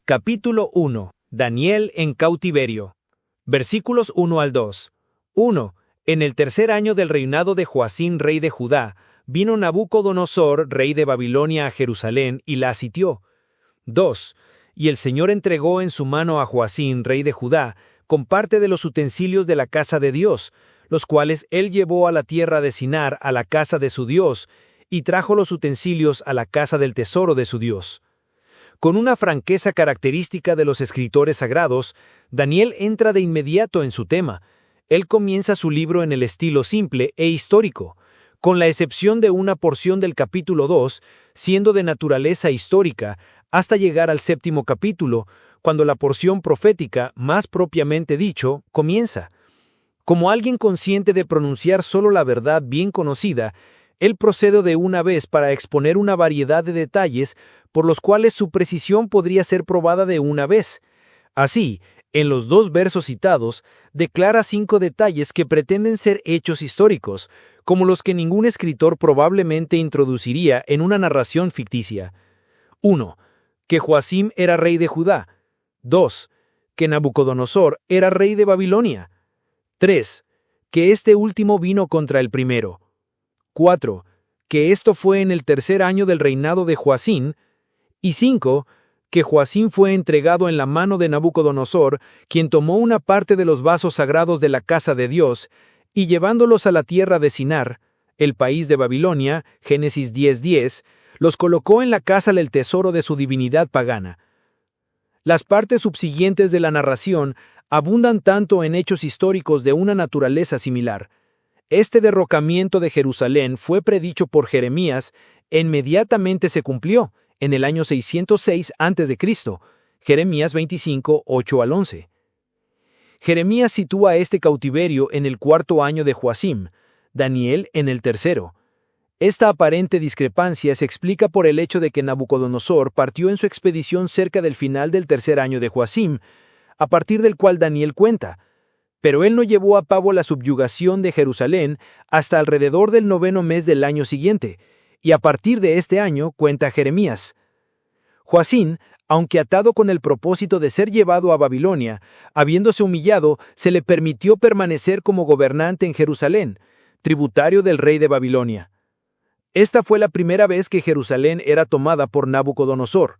Capítulo 1. Daniel en cautiverio. Versículos 1 al 2. 1. En el tercer año del reinado de Joacim, rey de Judá, vino Nabucodonosor, rey de Babilonia, a Jerusalén y la sitió. 2. Y el Señor entregó en su mano a Joacim, rey de Judá, con parte de los utensilios de la casa de Dios, los cuales él llevó a la tierra de Sinar, a la casa de su Dios, y trajo los utensilios a la casa del tesoro de su Dios. Con una franqueza característica de los escritores sagrados, Daniel entra de inmediato en su tema. Él comienza su libro en el estilo simple e histórico, con la excepción de una porción del capítulo 2, siendo de naturaleza histórica, hasta llegar al séptimo capítulo, cuando la porción profética, más propiamente dicho, comienza. Como alguien consciente de pronunciar solo la verdad bien conocida, él procede de una vez para exponer una variedad de detalles por los cuales su precisión podría ser probada de una vez. Así, en los dos versos citados, declara 5 detalles que pretenden ser hechos históricos, como los que ningún escritor probablemente introduciría en una narración ficticia. 1. Que Joacim era rey de Judá. 2. Que Nabucodonosor era rey de Babilonia. 3. Que este último vino contra el primero. 4. Que esto fue en el tercer año del reinado de Joacim. Y 5. Que Joacim fue entregado en la mano de Nabucodonosor, quien tomó una parte de los vasos sagrados de la casa de Dios, y llevándolos a la tierra de Sinar, el país de Babilonia, Génesis 10:10, los colocó en la casa del tesoro de su divinidad pagana. Las partes subsiguientes de la narración abundan tanto en hechos históricos de una naturaleza similar. Este derrocamiento de Jerusalén fue predicho por Jeremías e inmediatamente se cumplió, en el año 606 a.C., Jeremías 25, 8 al 11. Jeremías sitúa este cautiverio en el cuarto año de Joacim, Daniel en el tercero. Esta aparente discrepancia se explica por el hecho de que Nabucodonosor partió en su expedición cerca del final del tercer año de Joacim, a partir del cual Daniel cuenta, pero él no llevó a cabo la subyugación de Jerusalén hasta alrededor del 9º mes del año siguiente, y a partir de este año cuenta Jeremías. Joacim, aunque atado con el propósito de ser llevado a Babilonia, habiéndose humillado, se le permitió permanecer como gobernante en Jerusalén, tributario del rey de Babilonia. Esta fue la primera vez que Jerusalén era tomada por Nabucodonosor.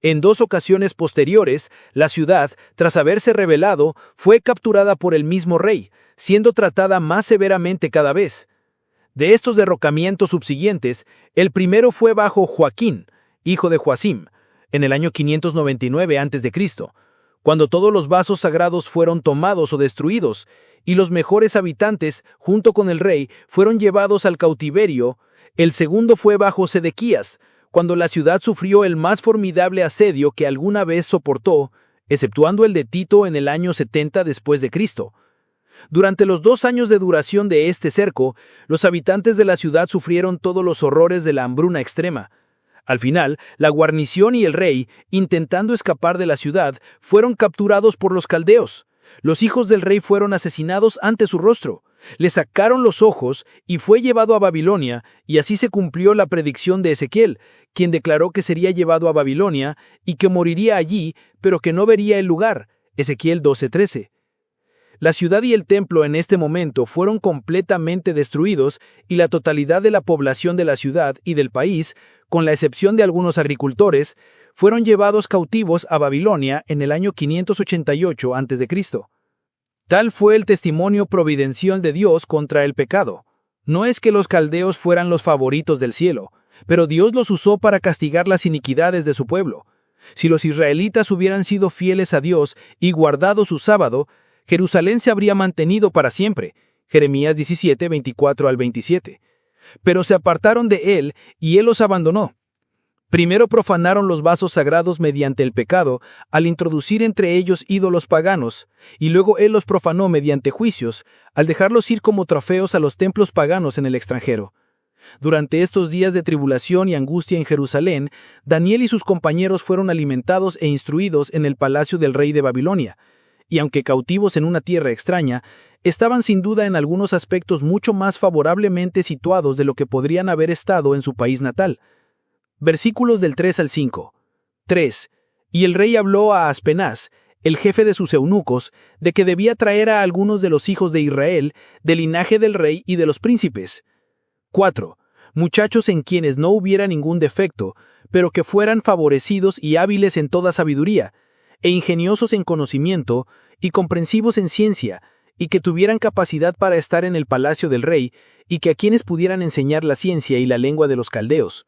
En 2 ocasiones posteriores, la ciudad, tras haberse rebelado, fue capturada por el mismo rey, siendo tratada más severamente cada vez. De estos derrocamientos subsiguientes, el primero fue bajo Joaquín, hijo de Joacim, en el año 599 a.C., cuando todos los vasos sagrados fueron tomados o destruidos, y los mejores habitantes, junto con el rey, fueron llevados al cautiverio. El segundo fue bajo Sedequías, cuando la ciudad sufrió el más formidable asedio que alguna vez soportó, exceptuando el de Tito en el año 70 después de Cristo. Durante los 2 años de duración de este cerco, los habitantes de la ciudad sufrieron todos los horrores de la hambruna extrema. Al final, la guarnición y el rey, intentando escapar de la ciudad, fueron capturados por los caldeos. Los hijos del rey fueron asesinados ante su rostro. Le sacaron los ojos y fue llevado a Babilonia, y así se cumplió la predicción de Ezequiel, quien declaró que sería llevado a Babilonia y que moriría allí, pero que no vería el lugar. Ezequiel 12:13. La ciudad y el templo en este momento fueron completamente destruidos y la totalidad de la población de la ciudad y del país, con la excepción de algunos agricultores, fueron llevados cautivos a Babilonia en el año 588 a.C. Tal fue el testimonio providencial de Dios contra el pecado. No es que los caldeos fueran los favoritos del cielo, pero Dios los usó para castigar las iniquidades de su pueblo. Si los israelitas hubieran sido fieles a Dios y guardado su sábado, Jerusalén se habría mantenido para siempre. Jeremías 17, 24 al 27. Pero se apartaron de él y él los abandonó. Primero profanaron los vasos sagrados mediante el pecado, al introducir entre ellos ídolos paganos, y luego él los profanó mediante juicios, al dejarlos ir como trofeos a los templos paganos en el extranjero. Durante estos días de tribulación y angustia en Jerusalén, Daniel y sus compañeros fueron alimentados e instruidos en el palacio del rey de Babilonia, y aunque cautivos en una tierra extraña, estaban sin duda en algunos aspectos mucho más favorablemente situados de lo que podrían haber estado en su país natal. Versículos del 3 al 5. 3. Y el rey habló a Aspenaz, el jefe de sus eunucos, de que debía traer a algunos de los hijos de Israel, del linaje del rey y de los príncipes. 4. Muchachos en quienes no hubiera ningún defecto, pero que fueran favorecidos y hábiles en toda sabiduría, e ingeniosos en conocimiento, y comprensivos en ciencia, y que tuvieran capacidad para estar en el palacio del rey, y que a quienes pudieran enseñar la ciencia y la lengua de los caldeos.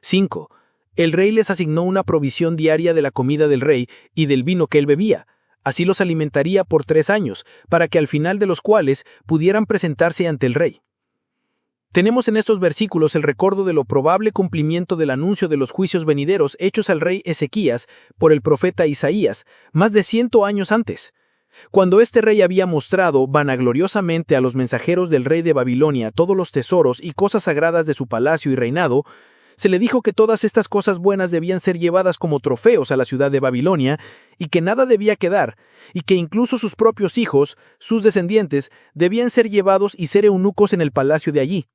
5. El rey les asignó una provisión diaria de la comida del rey y del vino que él bebía. Así los alimentaría por 3 años, para que al final de los cuales pudieran presentarse ante el rey. Tenemos en estos versículos el recuerdo de lo probable cumplimiento del anuncio de los juicios venideros hechos al rey Ezequías por el profeta Isaías, más de 100 años antes. Cuando este rey había mostrado vanagloriosamente a los mensajeros del rey de Babilonia todos los tesoros y cosas sagradas de su palacio y reinado, se le dijo que todas estas cosas buenas debían ser llevadas como trofeos a la ciudad de Babilonia y que nada debía quedar, y que incluso sus propios hijos, sus descendientes, debían ser llevados y ser eunucos en el palacio de allí.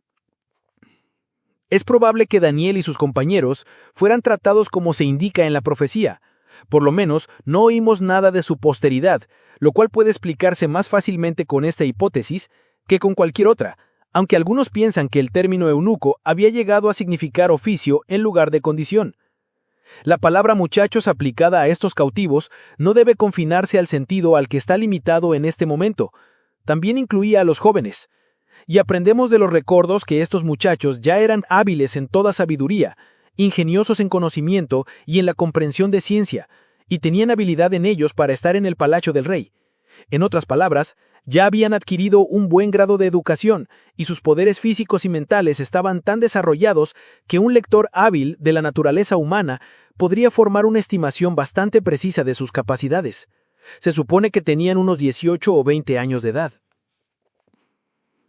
Es probable que Daniel y sus compañeros fueran tratados como se indica en la profecía. Por lo menos, no oímos nada de su posteridad, lo cual puede explicarse más fácilmente con esta hipótesis que con cualquier otra, aunque algunos piensan que el término eunuco había llegado a significar oficio en lugar de condición. La palabra muchachos aplicada a estos cautivos no debe confinarse al sentido al que está limitado en este momento. También incluía a los jóvenes. Y aprendemos de los recuerdos que estos muchachos ya eran hábiles en toda sabiduría, ingeniosos en conocimiento y en la comprensión de ciencia, y tenían habilidad en ellos para estar en el palacio del rey. En otras palabras, ya habían adquirido un buen grado de educación, y sus poderes físicos y mentales estaban tan desarrollados que un lector hábil de la naturaleza humana podría formar una estimación bastante precisa de sus capacidades. Se supone que tenían unos 18 o 20 años de edad.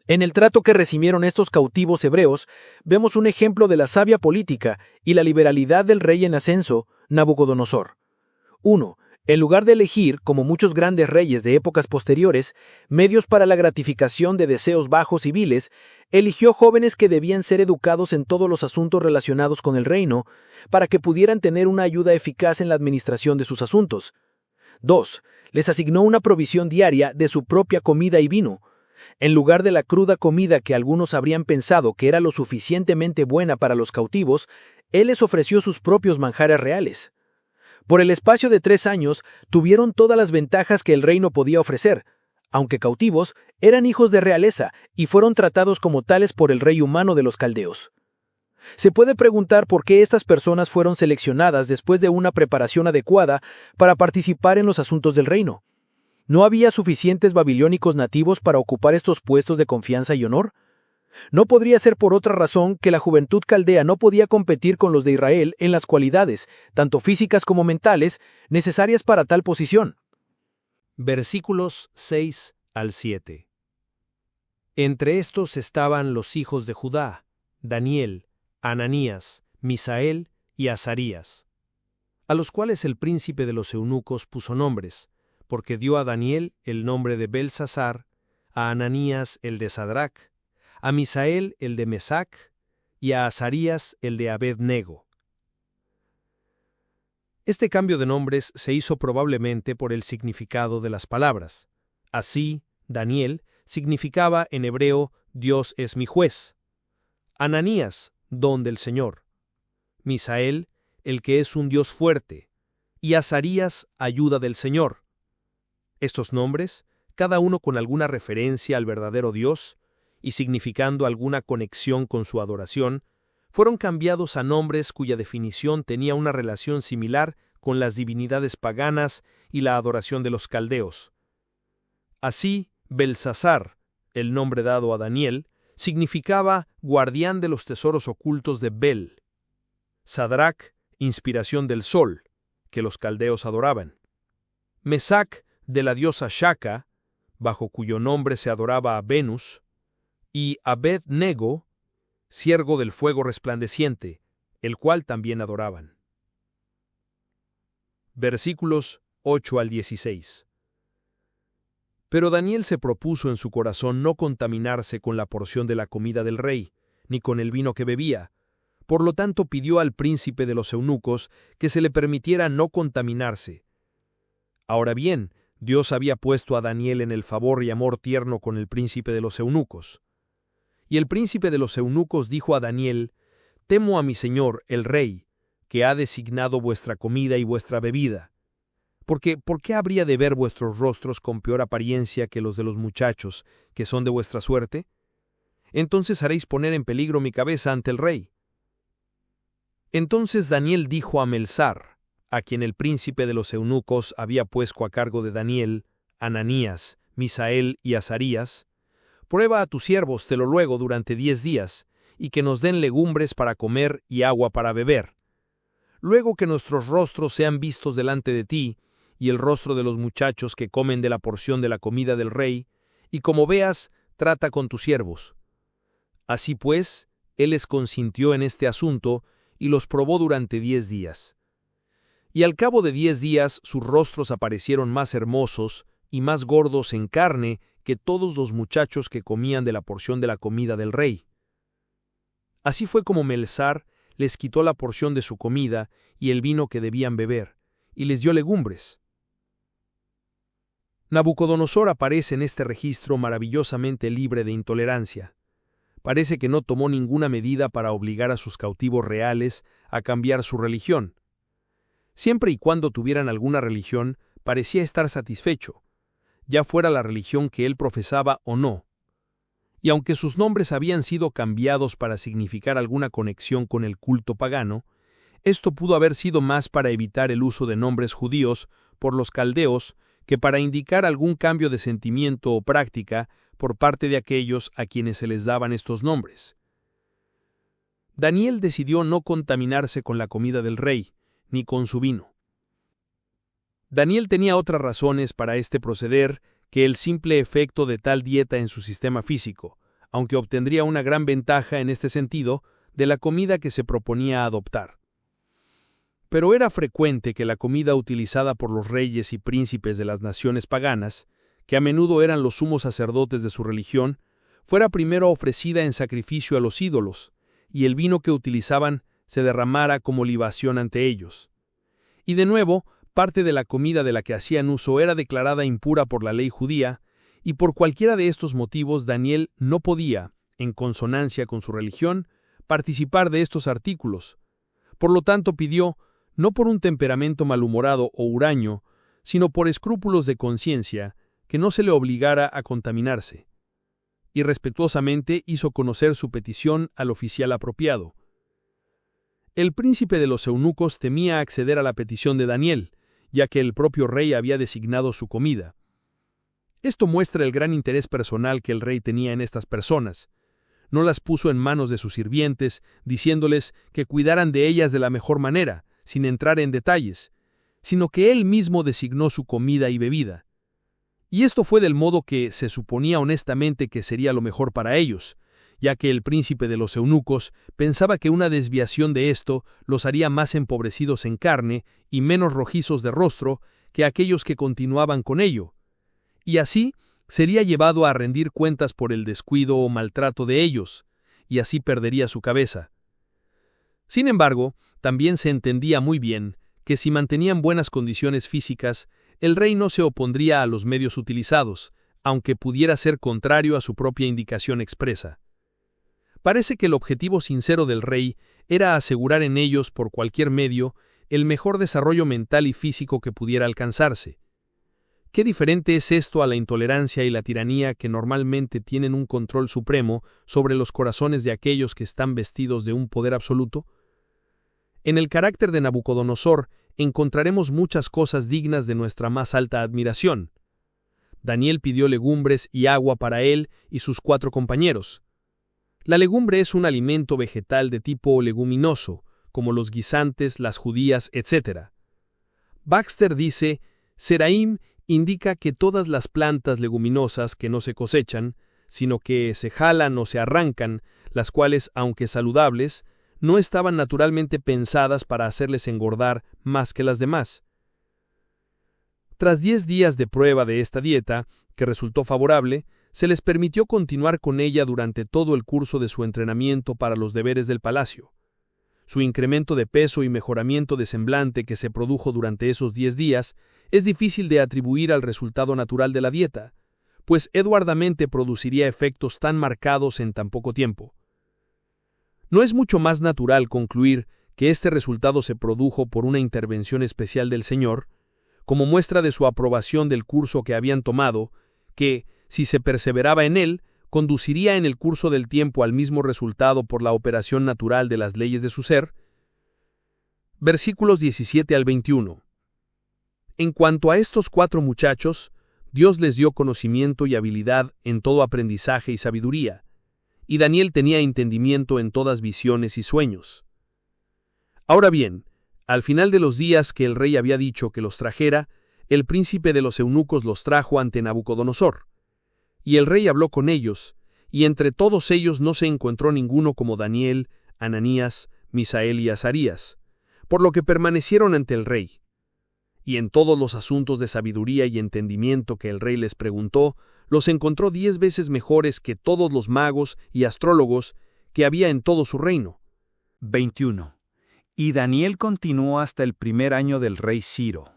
En el trato que recibieron estos cautivos hebreos, vemos un ejemplo de la sabia política y la liberalidad del rey en ascenso, Nabucodonosor. 1. En lugar de elegir, como muchos grandes reyes de épocas posteriores, medios para la gratificación de deseos bajos y viles, eligió jóvenes que debían ser educados en todos los asuntos relacionados con el reino, para que pudieran tener una ayuda eficaz en la administración de sus asuntos. 2. Les asignó una provisión diaria de su propia comida y vino. En lugar de la cruda comida que algunos habrían pensado que era lo suficientemente buena para los cautivos, él les ofreció sus propios manjares reales. Por el espacio de 3 años, tuvieron todas las ventajas que el reino podía ofrecer. Aunque cautivos, eran hijos de realeza y fueron tratados como tales por el rey humano de los caldeos. Se puede preguntar por qué estas personas fueron seleccionadas después de una preparación adecuada para participar en los asuntos del reino. ¿No había suficientes babilónicos nativos para ocupar estos puestos de confianza y honor? No podría ser por otra razón que la juventud caldea no podía competir con los de Israel en las cualidades, tanto físicas como mentales, necesarias para tal posición. Versículos 6 al 7. Entre estos estaban los hijos de Judá, Daniel, Ananías, Misael y Azarías, a los cuales el príncipe de los eunucos puso nombres, porque dio a Daniel el nombre de Belsasar, a Ananías el de Sadrac, a Misael el de Mesac, y a Azarías el de Abed-nego. Este cambio de nombres se hizo probablemente por el significado de las palabras. Así, Daniel significaba en hebreo Dios es mi juez. Ananías, don del Señor. Misael, el que es un Dios fuerte. Y Azarías, ayuda del Señor. Estos nombres, cada uno con alguna referencia al verdadero Dios y significando alguna conexión con su adoración, fueron cambiados a nombres cuya definición tenía una relación similar con las divinidades paganas y la adoración de los caldeos. Así, Belsasar, el nombre dado a Daniel, significaba guardián de los tesoros ocultos de Bel. Sadrac, inspiración del sol, que los caldeos adoraban. Mesac, de la diosa Shaka, bajo cuyo nombre se adoraba a Venus, y Abed-nego, siervo del fuego resplandeciente, el cual también adoraban. Versículos 8 al 16. Pero Daniel se propuso en su corazón no contaminarse con la porción de la comida del rey, ni con el vino que bebía, Por lo tanto, pidió al príncipe de los eunucos que se le permitiera no contaminarse. Ahora bien, Dios había puesto a Daniel en el favor y amor tierno con el príncipe de los eunucos. Y el príncipe de los eunucos dijo a Daniel: «Temo a mi señor, el rey, que ha designado vuestra comida y vuestra bebida. Porque, ¿por qué habría de ver vuestros rostros con peor apariencia que los de los muchachos, que son de vuestra suerte? Entonces haréis poner en peligro mi cabeza ante el rey». Entonces Daniel dijo a Melzar, a quien el príncipe de los eunucos había puesto a cargo de Daniel, Ananías, Misael y Azarías: «Prueba a tus siervos, te lo ruego, durante 10 días, y que nos den legumbres para comer y agua para beber. Luego que nuestros rostros sean vistos delante de ti, y el rostro de los muchachos que comen de la porción de la comida del rey, y como veas, trata con tus siervos». Así pues, él les consintió en este asunto, y los probó durante 10 días. Y al cabo de 10 días sus rostros aparecieron más hermosos y más gordos en carne que todos los muchachos que comían de la porción de la comida del rey. Así fue como Melzar les quitó la porción de su comida y el vino que debían beber, y les dio legumbres. Nabucodonosor aparece en este registro maravillosamente libre de intolerancia. Parece que no tomó ninguna medida para obligar a sus cautivos reales a cambiar su religión. Siempre y cuando tuvieran alguna religión, parecía estar satisfecho, ya fuera la religión que él profesaba o no. Y aunque sus nombres habían sido cambiados para significar alguna conexión con el culto pagano, esto pudo haber sido más para evitar el uso de nombres judíos por los caldeos que para indicar algún cambio de sentimiento o práctica por parte de aquellos a quienes se les daban estos nombres. Daniel decidió no contaminarse con la comida del rey, ni con su vino. Daniel tenía otras razones para este proceder que el simple efecto de tal dieta en su sistema físico, aunque obtendría una gran ventaja en este sentido de la comida que se proponía adoptar. Pero era frecuente que la comida utilizada por los reyes y príncipes de las naciones paganas, que a menudo eran los sumos sacerdotes de su religión, fuera primero ofrecida en sacrificio a los ídolos, y el vino que utilizaban se derramara como libación ante ellos. Y de nuevo, parte de la comida de la que hacían uso era declarada impura por la ley judía, y por cualquiera de estos motivos Daniel no podía, en consonancia con su religión, participar de estos artículos. Por lo tanto pidió, no por un temperamento malhumorado o huraño, sino por escrúpulos de conciencia, que no se le obligara a contaminarse. Y respetuosamente hizo conocer su petición al oficial apropiado. El príncipe de los eunucos temía acceder a la petición de Daniel, ya que el propio rey había designado su comida. Esto muestra el gran interés personal que el rey tenía en estas personas. No las puso en manos de sus sirvientes, diciéndoles que cuidaran de ellas de la mejor manera, sin entrar en detalles, sino que él mismo designó su comida y bebida. Y esto fue del modo que se suponía honestamente que sería lo mejor para ellos, ya que el príncipe de los eunucos pensaba que una desviación de esto los haría más empobrecidos en carne y menos rojizos de rostro que aquellos que continuaban con ello, y así sería llevado a rendir cuentas por el descuido o maltrato de ellos, y así perdería su cabeza. Sin embargo, también se entendía muy bien que si mantenían buenas condiciones físicas, el rey no se opondría a los medios utilizados, aunque pudiera ser contrario a su propia indicación expresa. Parece que el objetivo sincero del rey era asegurar en ellos por cualquier medio el mejor desarrollo mental y físico que pudiera alcanzarse. ¿Qué diferente es esto a la intolerancia y la tiranía que normalmente tienen un control supremo sobre los corazones de aquellos que están vestidos de un poder absoluto? En el carácter de Nabucodonosor encontraremos muchas cosas dignas de nuestra más alta admiración. Daniel pidió legumbres y agua para él y sus 4 compañeros. La legumbre es un alimento vegetal de tipo leguminoso, como los guisantes, las judías, etc. Baxter dice, Seraim indica que todas las plantas leguminosas que no se cosechan, sino que se jalan o se arrancan, las cuales, aunque saludables, no estaban naturalmente pensadas para hacerles engordar más que las demás. Tras 10 días de prueba de esta dieta, que resultó favorable, se les permitió continuar con ella durante todo el curso de su entrenamiento para los deberes del palacio. su incremento de peso y mejoramiento de semblante que se produjo durante esos 10 días es difícil de atribuir al resultado natural de la dieta, pues eduardamente produciría efectos tan marcados en tan poco tiempo. ¿No es mucho más natural concluir que este resultado se produjo por una intervención especial del Señor, como muestra de su aprobación del curso que habían tomado, que, si se perseveraba en él, conduciría en el curso del tiempo al mismo resultado por la operación natural de las leyes de su ser? Versículos 17 al 21. En cuanto a estos 4 muchachos, Dios les dio conocimiento y habilidad en todo aprendizaje y sabiduría, y Daniel tenía entendimiento en todas visiones y sueños. Ahora bien, al final de los días que el rey había dicho que los trajera, el príncipe de los eunucos los trajo ante Nabucodonosor. Y el rey habló con ellos, y entre todos ellos no se encontró ninguno como Daniel, Ananías, Misael y Azarías, por lo que permanecieron ante el rey. Y en todos los asuntos de sabiduría y entendimiento que el rey les preguntó, los encontró 10 veces mejores que todos los magos y astrólogos que había en todo su reino. 21. Y Daniel continuó hasta el primer año del rey Ciro.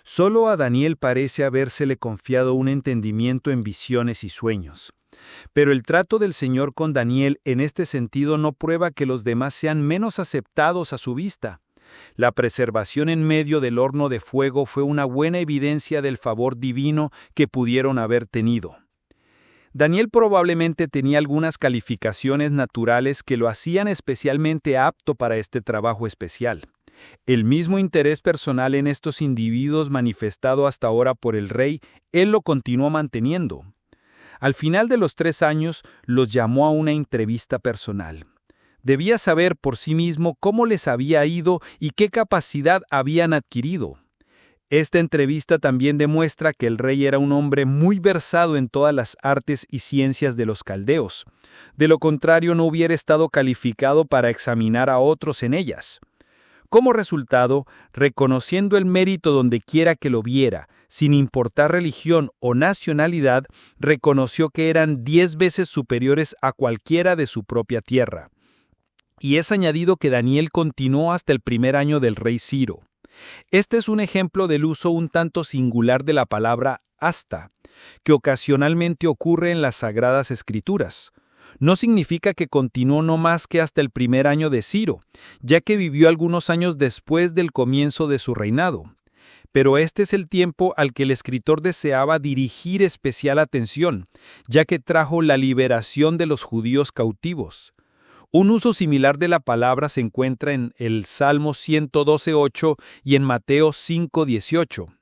Solo a Daniel parece habérsele confiado un entendimiento en visiones y sueños. Pero el trato del Señor con Daniel en este sentido no prueba que los demás sean menos aceptados a su vista. La preservación en medio del horno de fuego fue una buena evidencia del favor divino que pudieron haber tenido. Daniel probablemente tenía algunas calificaciones naturales que lo hacían especialmente apto para este trabajo especial. El mismo interés personal en estos individuos manifestado hasta ahora por el rey, él lo continuó manteniendo. Al final de los 3 años, los llamó a una entrevista personal. Debía saber por sí mismo cómo les había ido y qué capacidad habían adquirido. Esta entrevista también demuestra que el rey era un hombre muy versado en todas las artes y ciencias de los caldeos. De lo contrario, no hubiera estado calificado para examinar a otros en ellas. Como resultado, reconociendo el mérito donde quiera que lo viera, sin importar religión o nacionalidad, reconoció que eran 10 veces superiores a cualquiera de su propia tierra. Y es añadido que Daniel continuó hasta el primer año del rey Ciro. Este es un ejemplo del uso un tanto singular de la palabra hasta, que ocasionalmente ocurre en las Sagradas Escrituras. No significa que continuó no más que hasta el primer año de Ciro, ya que vivió algunos años después del comienzo de su reinado. Pero este es el tiempo al que el escritor deseaba dirigir especial atención, ya que trajo la liberación de los judíos cautivos. Un uso similar de la palabra se encuentra en el Salmo 112:8 y en Mateo 5:18.